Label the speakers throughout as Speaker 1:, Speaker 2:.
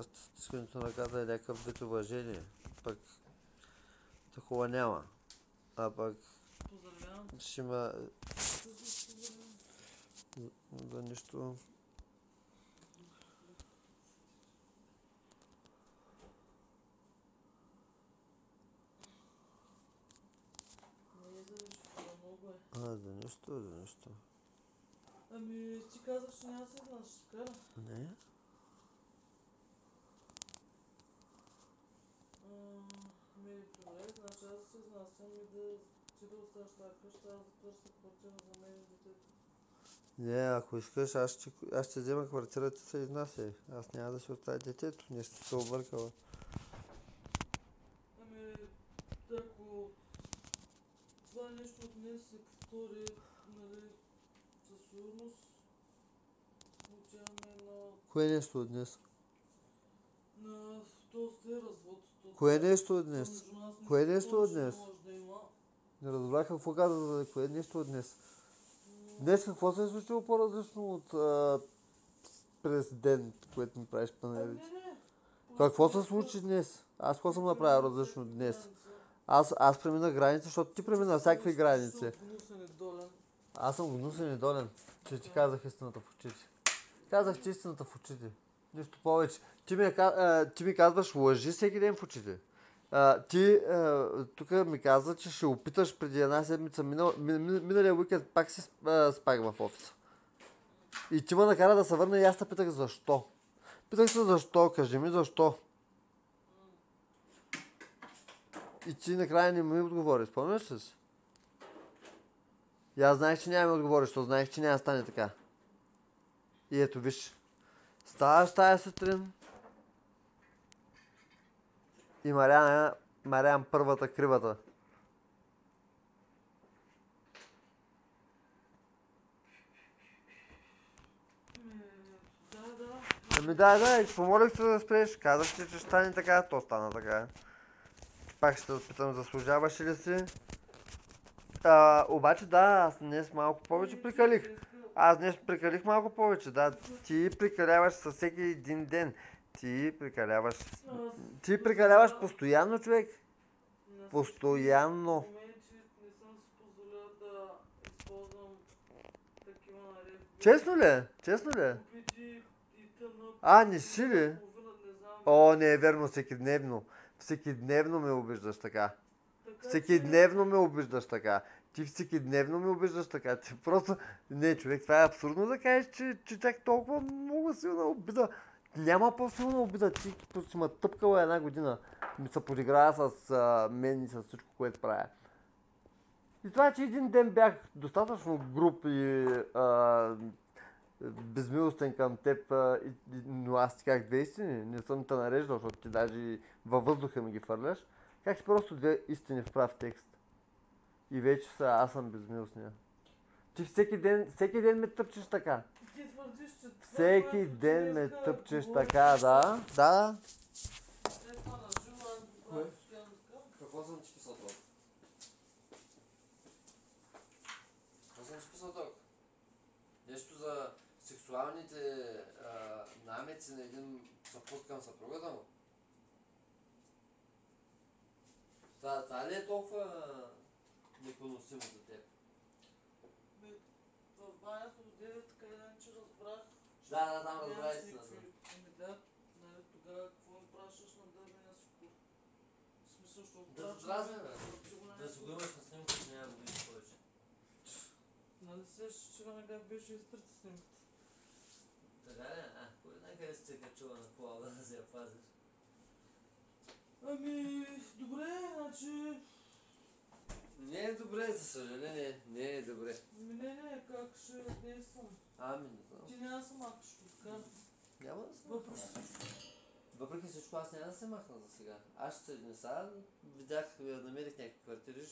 Speaker 1: Стискането на ръката е някакъв вид уважение, пък такова няма. А пък ще има за нищо. За нищо.
Speaker 2: Ами, ти казах, че няма се знаш, така?
Speaker 1: Не?
Speaker 2: Добре, значи аз се изнасям и ти да оставаш тази къща, аз да търся квартира за мен и детето.
Speaker 1: Не, ако искаш, аз ще взема квартирата и се изнасяй. Аз няма да си оставя детето, нещо се объркала.
Speaker 2: Ами, ако това нещо от днес се повтори, нали, със сигурност отиваме на...
Speaker 1: Кое нещо от днес?
Speaker 2: На този развод.
Speaker 1: Кое нещо от днес? Кое нещо от днес? Не разбрах какво каза за кое нещо от днес. Днес какво се е случило по-различно от през ден, което ми правиш панелите? Какво се случи днес? Аз какво съм направил различно днес? Аз преминах граница, защото ти премина всякакви граници. Аз съм гнусен и долен, че ти казах истината в очите. Казах ти истината в очите. Нищо повече. Ти ми казваш лъжи всеки ден в очите. Ти тук ми каза, че ще опиташ преди една седмица, миналия уикенд пак си спах в офиса. И ти ме накара да се върна и аз те питах защо. Питах се защо, кажи ми защо. И ти накрая не ми отговори, спомняш ли си? И аз знаех, че няма ми отговори, защото знаех, че няма да стане така. И ето виж, ставаш тая сутрин и Мариан първата кривата. Ами да, помолих се да спреш, казах ти, че ще стане така, то стана така. Пак ще те питам, заслужаваш ли си? Обаче да, аз днес малко повече прикалих. Аз днес прикалих малко повече, да. Ти прикаляваш със всеки един ден. Ти прикаляваш постоянно, човек. Постоянно. Честно ли? Честно ли? Не си ли? О, не е верно, всекидневно. Всекидневно ме обиждаш така. Всекидневно ме обиждаш така. Ти всекидневно ме обиждаш така. Ти просто... Не, човек, това е абсурдно да кажеш, че чак толкова много силна обида. Няма по-силна обида. Ти си ме тъпкала една година. Ми се подиграва с мен и с всичко, което правя. И това, че един ден бях достатъчно груб и безмилостен към теб, но аз ти казах две истини. Не съм те нареждал, защото ти даже във въздуха ми ги фърляш. Как си просто две истини в прав текст. И вече аз съм безмилостния. Ти всеки ден ме тъпчеш така. Всеки ден ме тъпчеш така, да. Да. Какво съм ти писал тук? Нещо за сексуалните намеци на един съпруг към съпругата му? Това ли е толкова непоносимо за теб?
Speaker 2: В банята отиде така иначе разбрах.
Speaker 1: Да, там разбрах истината.
Speaker 2: Нали тогава какво ми пращаш на дървения сукур? В смисъл, защото
Speaker 1: да дразня, бе. Да се го имаш на снимка, че няма да го видиш повече.
Speaker 2: Нали се вчера как беше изтрити снимката?
Speaker 1: Така ли? Кой знае къде си те качува на кола да се я пазиш?
Speaker 2: Ами, добре, значи...
Speaker 1: Не е добре, за съжаление, не е добре.
Speaker 2: Не, как ще действам?
Speaker 1: Не знам.
Speaker 2: Ти няма да се махаш, така?
Speaker 1: Няма да се махна. Въпреки всичко, аз няма да се махна за сега. Аз ще се изнеса, намерих някакви квартири,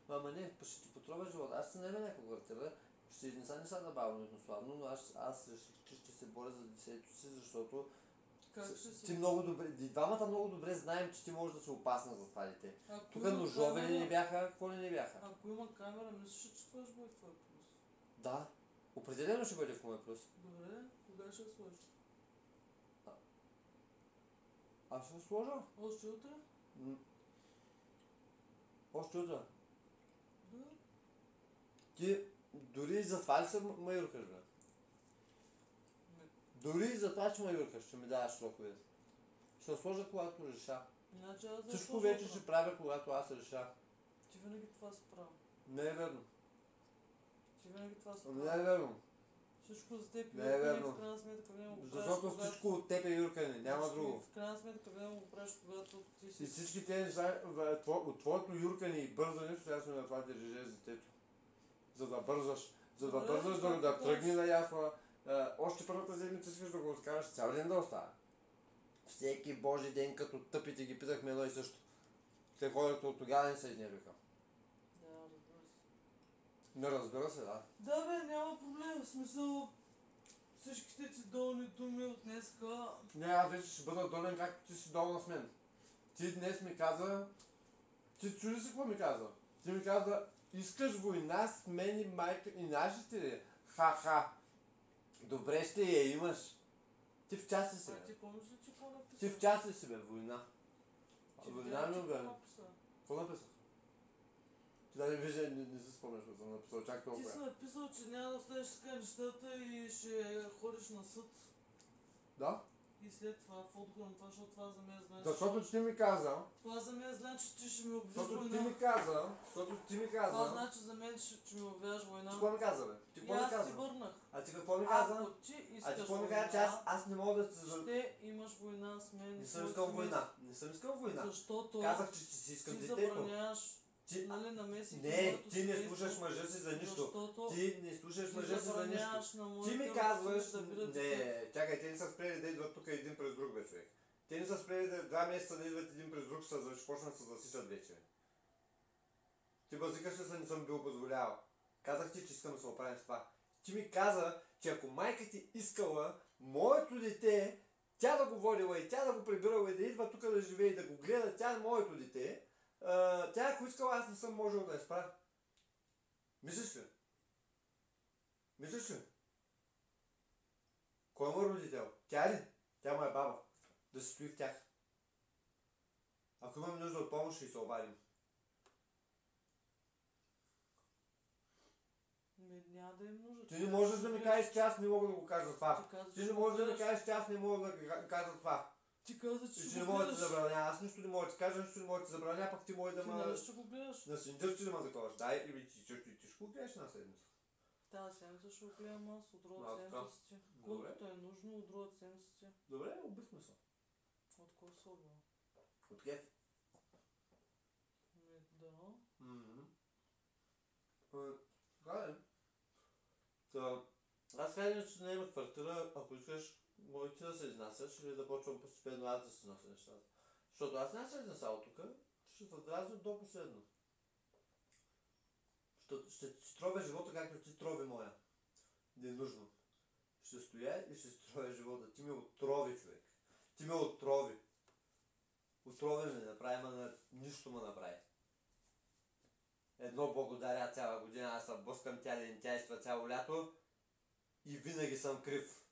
Speaker 1: ама не, ще ти потробя живота. Аз ще намеря някаква квартира, ще изнеса не са набавно и славно, но аз реших, че ще се боря за детето си, защото ти много добре, двамата много добре знаем, че ти можеш да си опасна за това дете. Тук ножове ли не бяха, какво ли не бяха?
Speaker 2: Ако има камера, мислиш, че това ще бъде твой плюс?
Speaker 1: Да, определено ще бъде в моя плюс.
Speaker 2: Добре, кога ще сложиш?
Speaker 1: Аз ще сложа.
Speaker 2: Още утре?
Speaker 1: Още утре.
Speaker 2: Да.
Speaker 1: Ти дори за това ли се ме юркаш, бе? Дори за това, че ме юркаш, ще ми даваш срокове. Ще сложа, когато реша.
Speaker 2: Иначе аз да
Speaker 1: Всичко
Speaker 2: сложа
Speaker 1: вече
Speaker 2: утре.
Speaker 1: ще правя, когато аз реша.
Speaker 2: Ти винаги това си правил.
Speaker 1: Не е верно.
Speaker 2: Ти винаги това си
Speaker 1: Не е
Speaker 2: правил.
Speaker 1: верно.
Speaker 2: Всичко за теб
Speaker 1: Не е
Speaker 2: юркане,
Speaker 1: верно.
Speaker 2: в крайна сметка винаги го правиш,
Speaker 1: Защото
Speaker 2: когато...
Speaker 1: всичко от теб е юркане, няма
Speaker 2: Всичко
Speaker 1: друго.
Speaker 2: В крайна сметка винаги го правиш, когато ти си...
Speaker 1: И всички тези неща, от твоето юркане и бързане, ще аз на това държи с детето. За да бързаш. За да
Speaker 2: Добре,
Speaker 1: бързаш,
Speaker 2: както
Speaker 1: да тръгне
Speaker 2: кажеш.
Speaker 1: на ясла. Още първата седмица искаш да го разкажеш, цял ден да остава. Всеки божи ден, като тъпите ги питахме едно и също. Те ходят от тогава не се изнервиха.
Speaker 2: Да, разбира се.
Speaker 1: Не разбира се, да.
Speaker 2: Да бе, няма проблем, в смисъл... Всичките ти долни думи от днеска...
Speaker 1: Не, аз вече ще бъда долен, както ти си долна с мен. Ти днес ми каза... Ти чули си какво ми каза? Ти ми каза, искаш война с мен и майка и нашите ли? Ха-ха. Добре ще я имаш. Ти в час ли си,
Speaker 2: А
Speaker 1: бе?
Speaker 2: ти помниш ли, че какво написа?
Speaker 1: Ти в час ли си, бе? Война.
Speaker 2: Ти
Speaker 1: Война
Speaker 2: видя ли,
Speaker 1: ми,
Speaker 2: че
Speaker 1: бе.
Speaker 2: какво написа?
Speaker 1: Какво написах? Ти даже вижда, не си спомняш, какво съм написал, чак
Speaker 2: Ти
Speaker 1: толкова.
Speaker 2: си написал, че няма да оставиш така нещата и ще ходиш на съд.
Speaker 1: Да?
Speaker 2: И след това, в отговор на това, защото това за мен значи...
Speaker 1: Защото ти ми каза,
Speaker 2: Това за мен значи, че ще ми обвиш
Speaker 1: защото ти
Speaker 2: война.
Speaker 1: ми каза, защото ти ми
Speaker 2: Това
Speaker 1: каза.
Speaker 2: значи за мен, че ми обвяваш
Speaker 1: Ти
Speaker 2: война.
Speaker 1: какво ми каза, бе? Ти
Speaker 2: И
Speaker 1: какво ми
Speaker 2: аз ти
Speaker 1: каза?
Speaker 2: върнах.
Speaker 1: А ти какво ми каза?
Speaker 2: Ако ти
Speaker 1: А ти
Speaker 2: искаш
Speaker 1: какво ми
Speaker 2: война,
Speaker 1: каза, че аз не мога да се...
Speaker 2: ще имаш война с мен.
Speaker 1: Не
Speaker 2: и
Speaker 1: съм
Speaker 2: своето
Speaker 1: искал
Speaker 2: семейство.
Speaker 1: война. Не съм искал война.
Speaker 2: Защото
Speaker 1: Казах, че си искам
Speaker 2: ти
Speaker 1: детето.
Speaker 2: забраняваш,
Speaker 1: Ти...
Speaker 2: нали, намесих
Speaker 1: Не,
Speaker 2: моето
Speaker 1: ти не
Speaker 2: семейство,
Speaker 1: слушаш мъжа си за нищо.
Speaker 2: Защото
Speaker 1: Ти не слушаш мъжа си за нищо.
Speaker 2: забраняваш на моите
Speaker 1: Ти ми
Speaker 2: родители
Speaker 1: казваш,
Speaker 2: да видят детето.
Speaker 1: не, чакай, те не са спрели да идват тук един през друг, бе, човек. Те не са спрели да 2 месеца да идват един през друг, ще почнат да се засичат вече. Ти базикаш ли се, не съм бил позволявал. Казах ти, че искам да се оправим с това. Ти ми каза, че ако майка ти искала моето дете, тя да го водила и тя да го прибирала и да идва тук да живее и да го гледа, тя е моето дете, тя ако искала, аз не съм можел да я спра. Мислиш ли? Мислиш ли? Кой му е родител? Тя ли? Тя му е баба. Да се стои в тях. Ако имам нужда от помощ, ще се обадим.
Speaker 2: Няма да им нужда.
Speaker 1: Ти не можеш да ми кажеш, че аз не мога да го кажа това. Ти не можеш да ми
Speaker 2: кажеш.
Speaker 1: кажеш, че аз не мога да кажа това.
Speaker 2: Ти каза, че
Speaker 1: И
Speaker 2: ще
Speaker 1: че не
Speaker 2: го
Speaker 1: мога да ти
Speaker 2: гледаш.
Speaker 1: забраня. Аз нищо не мога да ти кажа, нищо не мога да ти забраня, пък ти може да
Speaker 2: Ти
Speaker 1: ме...
Speaker 2: нали ще го гледаш?
Speaker 1: На синдър, че да ме таковаш. Дай, или ти ще го гледаш на седмица.
Speaker 2: Тази седмица ще го гледам аз, от
Speaker 1: А,
Speaker 2: другата
Speaker 1: така.
Speaker 2: седмица ти.
Speaker 1: Добре.
Speaker 2: Колкото е нужно, от другата седмица ти.
Speaker 1: Добре, обихме се.
Speaker 2: От кого се обива?
Speaker 1: От кеф.
Speaker 2: Да.
Speaker 1: Така е. Та, аз казвам, че не има квартира, ако искаш, може ти да се изнасяш или да почвам постепенно аз да се изнася нещата. Защото аз не се изнасял тук, ще се дразня до последно. Ще ти тровя живота, както ти трови моя. Не е нужно. Ще стоя и ще си тровя живота. Ти ме отрови, човек. Ти ме отрови. Отрови ме направи, ма нищо ме направи. Едно благодаря цяла година, аз съм блъскам тя лентяйства цяло лято и винаги съм крив.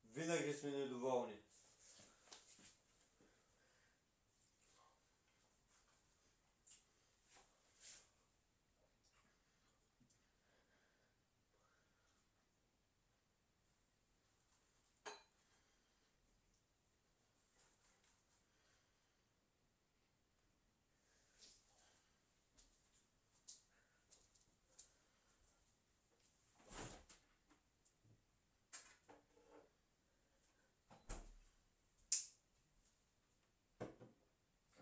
Speaker 1: Винаги сме недоволни.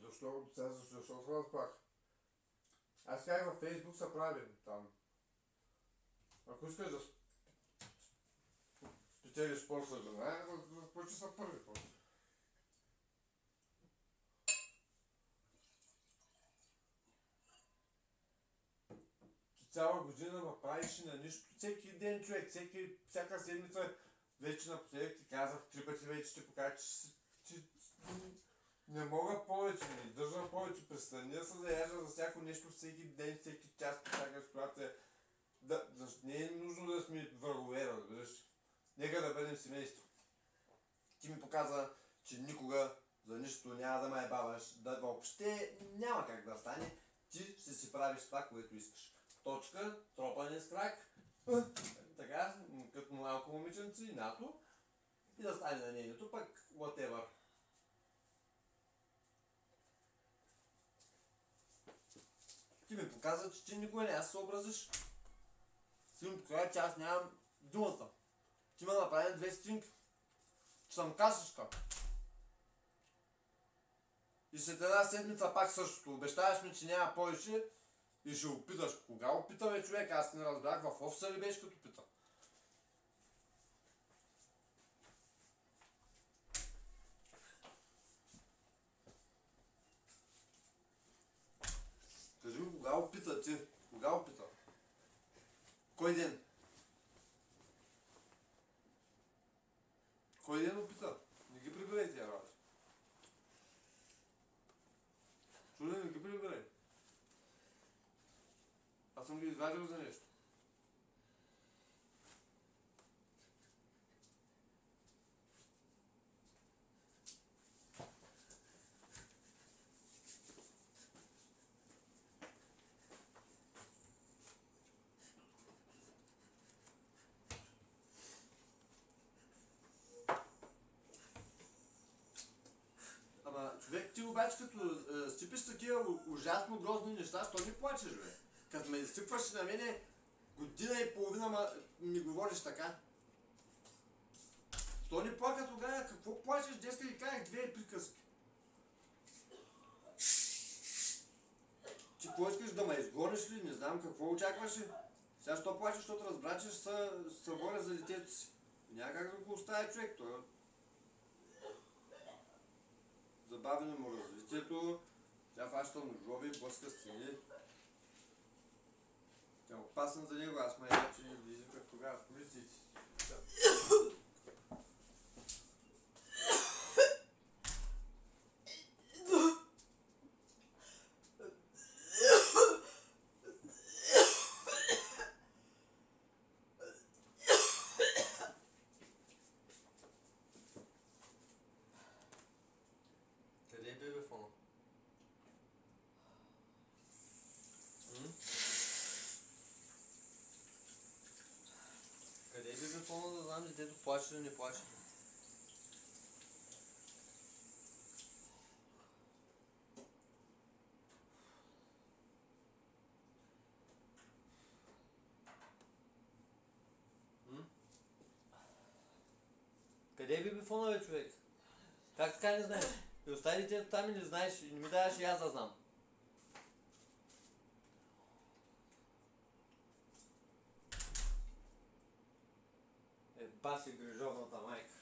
Speaker 1: Защо се разпах? Аз как във Фейсбук се правим там. Ако искаш да спечелиш спор с жена, разпочи са първи път. Ти цяла година ме правиш на нищо. Всеки ден, човек, всяка седмица, вече напоследък ти казах 3 пъти вече ще покажа, че не мога повече, не издържам повече. Престани да се заяжда за всяко нещо, всеки ден, всеки час, по всяка ситуация. Не е нужно да сме врагове, разбираш. Нека да бъдем семейство. Ти ми показа,
Speaker 3: че никога за нищо няма да ме баваш, да въобще няма как да стане. Ти ще си правиш това, което искаш. Точка, тропане с крак, така, като малко момиченци, нато, и да стане на нейното, пък whatever. Ти ми показва, че ти никога не се съобразиш. Ти ми показва, че аз нямам думата. Ти ме направи 2 стинки. Че съм касичка. И след една седмица пак същото. Обещаваш ми, че няма повече и ще опиташ. Кога опита, бе, човек? Аз не разбрах в офиса ли беше като пита. Кажи ми, кога опита ти? Кога опита? Кой ден? Кой ден опита? Не ги прибирай тия работи. Чудо, не ги прибирай. Аз съм ги извадил за нещо. Ама, човек, ти обаче като стипиш такива ужасно грозни неща, що не плачеш, бе? Като ме изтипваш на мене година и половина ми говориш така. Що не плака тогава? Какво плачеш? Деска ви казах 2 приказки. Ти какво искаш да ме изгониш ли? Не знам какво очакваше. Сега що плачеш, защото разбра, че се боря за детето си. Няма как да го оставя човек, той забавено му развитието, тя фаща ножове, блъска стени. Тя е опасна за него, аз ме че не влизах тогава в полицията. Къде е бебефона? Къде е бебефона, да знам детето плаче или не плаче? Къде е бебефона, бе, човек? Как така не знаеш? И остави детето там и не знаеш, и не ми даваш и аз да знам. Баси грижовната майка.